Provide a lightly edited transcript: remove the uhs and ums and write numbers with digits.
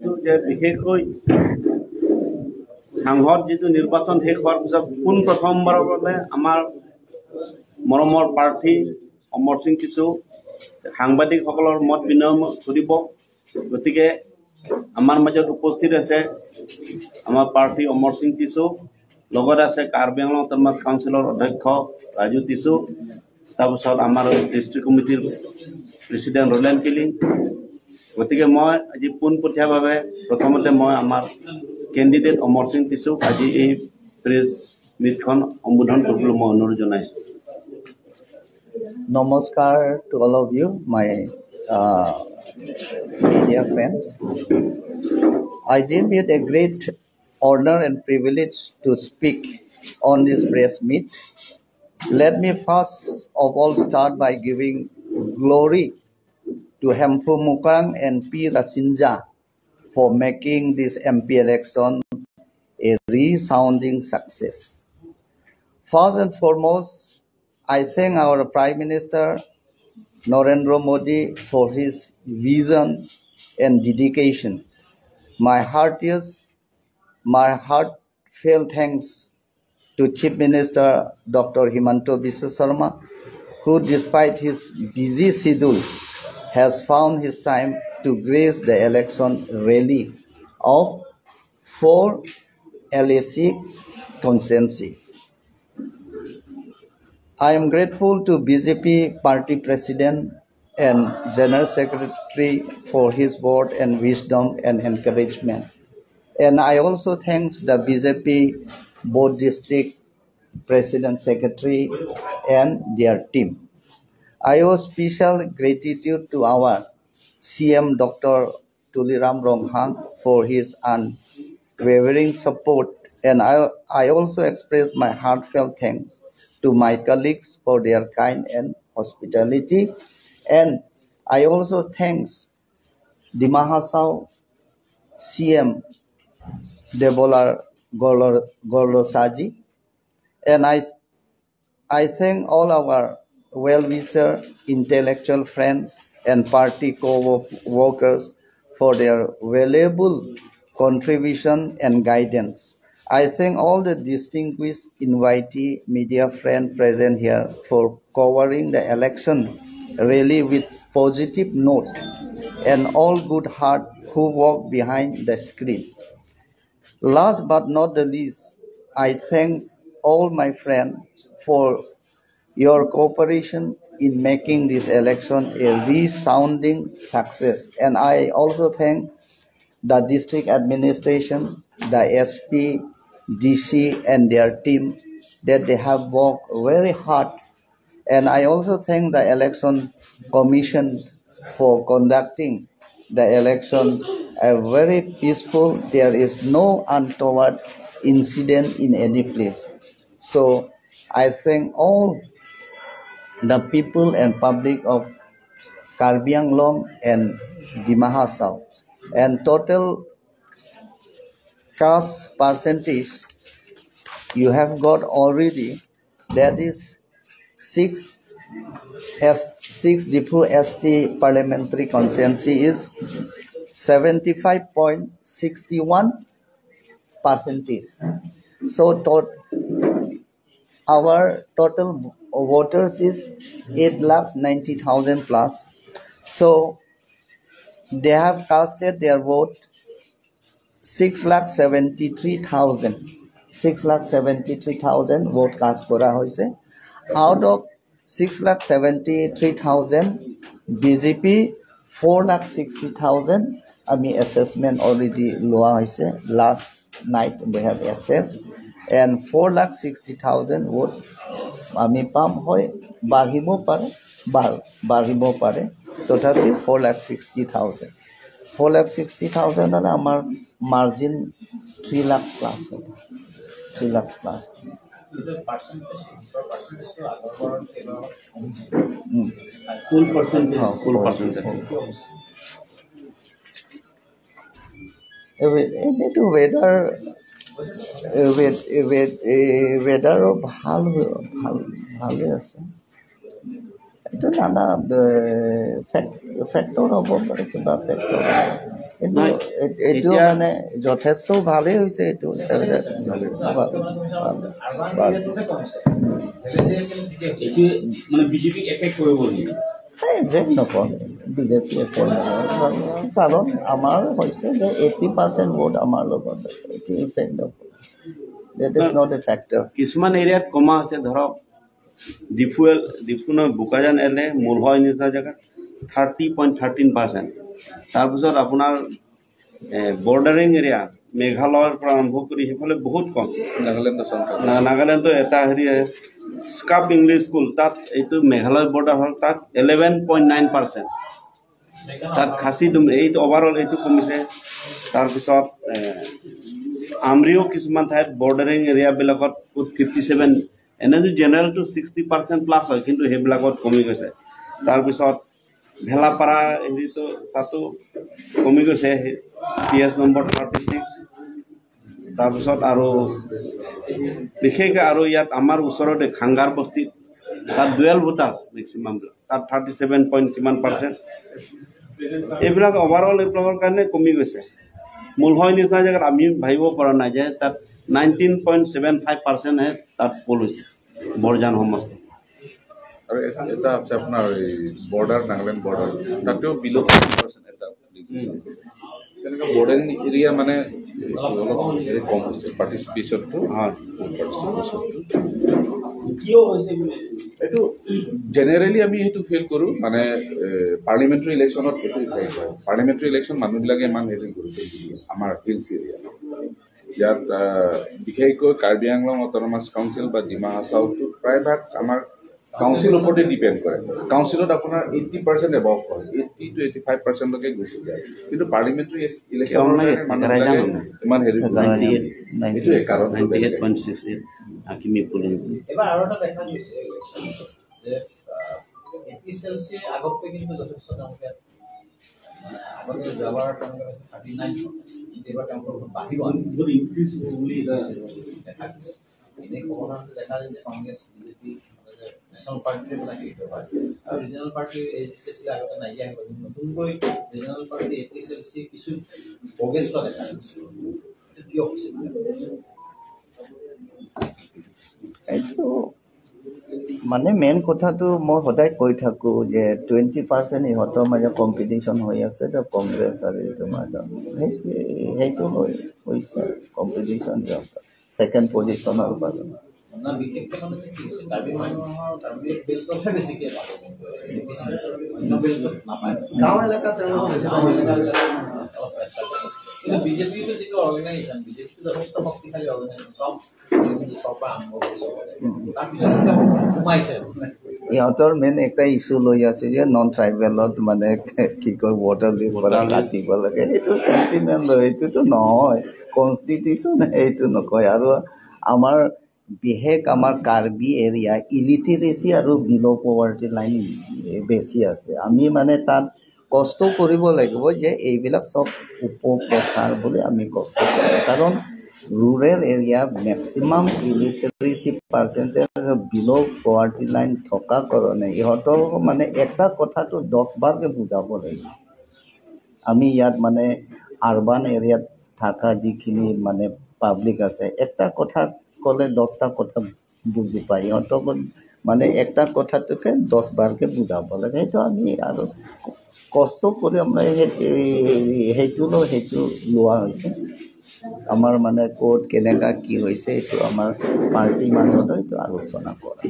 যে বিশেষকৈ সাংসদ যিটো নিৰ্বাচন শেষ হোৱাৰ পিছত পোন প্ৰথমবাৰৰ বাবে আমাৰ মৰমৰ প্ৰাৰ্থী অমৰ সিং কিছু সাংবাদিকসকলৰ মত বিনিময় কৰিব। গতিকে আমাৰ মাজত উপস্থিত আছে আমাৰ প্ৰাৰ্থী অমৰ সিং কিছু, লগত আছে কাৰ্বি আংলং অট'নমাছ কাউন্সিলৰ অধ্যক্ষ ৰাজু টিছু, তাৰপিছত আমাৰ ডিষ্ট্ৰিক্ট কমিটিৰ প্ৰেচিডেণ্ট ৰোলেণ্ড কিলিং। গতিকে মই আজি পোনপটীয়াভাৱে প্ৰথমতে মই আমাৰ কেণ্ডিডেট অমৰ সিং টিছুক আজি এই প্ৰেছ মিটখন সম্বোধন কৰিবলৈ মই অনুৰোধ জনাইছোঁ। Namaskar to all of you, my media friends. I deem it a great honor and privilege to speak on this press meet. Let me first of all start by giving glory to Hemphu Mukang and P. Rasinja for making this MP election a resounding success. First and foremost, I thank our Prime Minister Narendra Modi for his vision and dedication. My heartfelt thanks to Chief Minister Dr. Himanta Biswa Sarma, who despite his busy schedule has found his time to grace the election rally of 4 LAC constituency. I am grateful to BJP Party President and General Secretary for his word and wisdom and encouragement. And I also thank the BJP Board District President Secretary and their team. I owe special gratitude to our CM Dr. Tuliram Ronghang for his unwavering support, and I also express my heartfelt thanks to my colleagues for their kind and hospitality. And I also thank Dima Hasao CM Debolar Gorlosaji, and I thank all our well-wisher, intellectual friends and party co-workers for their valuable contribution and guidance. I thank all the distinguished invitee media friends present here for covering the election rally with positive note, and all good heart who work behind the screen. Last but not the least, I thank all my friends for your cooperation in making this election a resounding success. And I also thank the district administration, the SP, DC, and their team that they have worked very hard. And I also thank the election commission for conducting the election very peaceful. There is no untoward incident in any place. So I thank all the people and public of Karbi Anglong and Dima Hasao. And total cast percentage you have got already, that is 6 Difu ST parliamentary constituency is 75.61%. So our total voters is 8,90,000 plus. So they have casted their vote 6,73,000 vote cast kora hoise. Out of 6,73,000 BJP 4,60,000 ami assessment already loa hoise. Last night we have assessed, and 4,60,000 vote ami pam hoy barhibo pare totally 4,60,000. 4,60,000 and our margin 3 lakhs plus. 3 lakhs plus. Full percentage. Full percentage. এইটো ৱেডাৰো ভালে আছে। এইটো নানা factor হ'ব পাৰে, কিবা factor কিন্তু এইটো মানে যথেষ্ট ভালেই হৈছে এইটো এফেক্ট নকৰে বিজেপি এফেক্ট নকৰে কাৰণ আমাৰ হৈছে যে 80% ভোট আমাৰ লগত আছে এইটো ইফেক্ট নকৰে that is not a factor কিছুমান এৰিয়াত কমা আছে ধৰক ডিফু বোকাজান এলে মূল হয় নিচিনা জেগাত 30.13%। তাৰপিছত আপোনাৰ বৰ্ডাৰিং এৰিয়া মেঘালয়ৰ পৰা আৰম্ভ কৰি সেইফালে বহুত কম নাগালেণ্ডৰ এটা হেৰি স্কাপ ইংলিছ স্কুল তাত এইটো মেঘালয় বৰ্ডাৰ হ'ল তাত 11.9%। তাত খাচী এইটো অভাৰঅল এইটো কমিছে। তাৰপিছত আমৰিও কিছুমান ঠাইত বৰ্ডাৰিং এৰিয়াবিলাকত 57 এনেটো জেনেৰেলটো 60% প্লাছ হয় কিন্তু সেইবিলাকত কমি গৈছে। তাৰপিছত ভেলাপাৰা হেৰিটো তাতো কমি গৈছে PS নম্বৰ 36। তাৰপিছত আৰু বিশেষকৈ আৰু ইয়াত আমাৰ ওচৰতে খাংগাৰ বস্তিত তাত ডুৱেল ভোটাৰ মেক্সিমাম তাত 37 কিমান %। এইবিলাক অভাৰঅল এইবিলাকৰ কাৰণে কমি গৈছে। মূল হয় নিচিনা জেগাত আমি ভাবিব পৰা নাই যে তাত 19.75%হে তাত পোল হৈছে বৰজান সমষ্টি। আৰু এটা আছে আপোনাৰ এই বৰ্ডাৰ নাগালেণ্ড বৰ্ডাৰ তাতেও বিল' 50% এটা তেনেকুৱা বৰ্ডাৰিং এৰিয়া মানে অলপ হেৰি কম হৈছে পাৰ্টিচিপেশ্যনটো এইটো জেনেৰেলি আমি সেইটো ফিল কৰোঁ মানে পাৰ্লিমেণ্টাৰী ইলেকশ্যনত সেইটো ইফেক্ট হয়। পাৰ্লিমেণ্টাৰী ইলেকশ্যন মানুহবিলাকে ইমান হেৰি গুৰুত্ব নিদিয়ে আমাৰ হিলছ এৰিয়া ইয়াত বিশেষকৈ কাৰ্বি আংলং অট'নমাছ কাউন্সিল বা ডিমা হাছাওটো প্ৰায়ভাগ আমাৰ কাউন্সিল ওপৰতে ডিপেণ্ড কৰে। কাউন্সিলত আপোনাৰ 80% এবাভ হয় 80 to 85%লৈকে গুচি যায় কিন্তু পাৰ্লিমেণ্টাৰী ইলেকশ্যনৰ মানুহবিলাকে ইমান হেৰি এইটোৱে কাৰণ 98.68 আকিমি পুলিং এবাৰ আৰু এটা দেখা গৈছে যে এপিএসএলসি আগতকৈ কিন্তু যথেষ্ট তেওঁলোকে আগতে যোৱাবাৰ তেওঁলোকে 39 এবাৰ তেওঁলোকৰ বাঢ়িব ইনক্ৰিজ বুলি দেখা গৈছে। এনেই ক'বলৈ দেখা যায় যে কংগ্ৰেছ বিজেপি নেশ্যনেল পাৰ্টিৰ পৰা কি হয় আৰু ৰিজনেল পাৰ্টি এপিএসএলসি আগতে নাইকিয়া হৈ গ'ল নতুনকৈ ৰিজনেল পাৰ্টি এপিএসএলসি কিছু প্ৰগ্ৰেছ কৰা দেখা গৈছে। কিয় হৈছে এইটো মানে মেইন কথাটো মই সদায় কৈ থাকোঁ যে 20% ইহঁতৰ মাজত কম্পিটিশ্যন হৈ আছে তো কংগ্ৰেছ আৰু এইটো মাজত সেইটো হৈছে কম্পিটিশ্যন ছেকেণ্ড পজিশ্যনৰ বাবে বিশেষকৈ মানে কি হৈছে কাৰ্বি মানুহৰ কাৰ্বি বেল্টতহে বেছিকৈ নাপায় গাঁও এলেকাত কিন্তু বিজেপিটো যিটো অৰ্গেনাইজেশ্যন বিজেপিটো যথেষ্ট শক্তিশালী অৰ্গেনাইজেশ্যন চব পৰা আৰম্ভ কৰিছে তাৰপিছত সোমাইছে ইহঁতৰ মেইন একটা ইছ্যু লৈ আছে যে নন ট্ৰাইবেলত মানে কি কয় ভোটাৰ লিষ্ট পৰা কাটিব লাগে সেইটো চেণ্টিমেণ্ট লয় এইটোতো নহয় কনষ্টিটিউশ্যন এইটো নকয় আৰু আমাৰ বিশেষ আমাৰ কাৰ্বি এৰিয়া ইলিটাৰেচি আৰু বিল' পভাৰ্টি লাইন বেছি আছে আমি মানে তাত কষ্ট কৰিব লাগিব যে এইবিলাক চব উপপ্ৰচাৰ বুলি আমি কষ্ট কৰোঁ কাৰণ rural area maximum illiteracy percentage below poverty line থকা কাৰণে ইহঁতৰ মানে এটা কথাটো 10 বাৰকে বুজাব লাগিব। আমি ইয়াত মানে আৰবান এৰিয়াত থকা যিখিনি মানে পাব্লিক আছে একটা কথা ক'লে 10টা কথা বুজি পায় ইহঁতক মানে একটা কথাটোকে 10 বাৰকে বুজাব লাগে সেইটো আমি আৰু কষ্ট কৰি আমৰা সেইটো লোৱা হৈছে আমাৰ মানে ক'ত কেনেকা কি হৈছে এইটো আমাৰ পাৰ্টি মাজত এইটো আলোচনা কৰা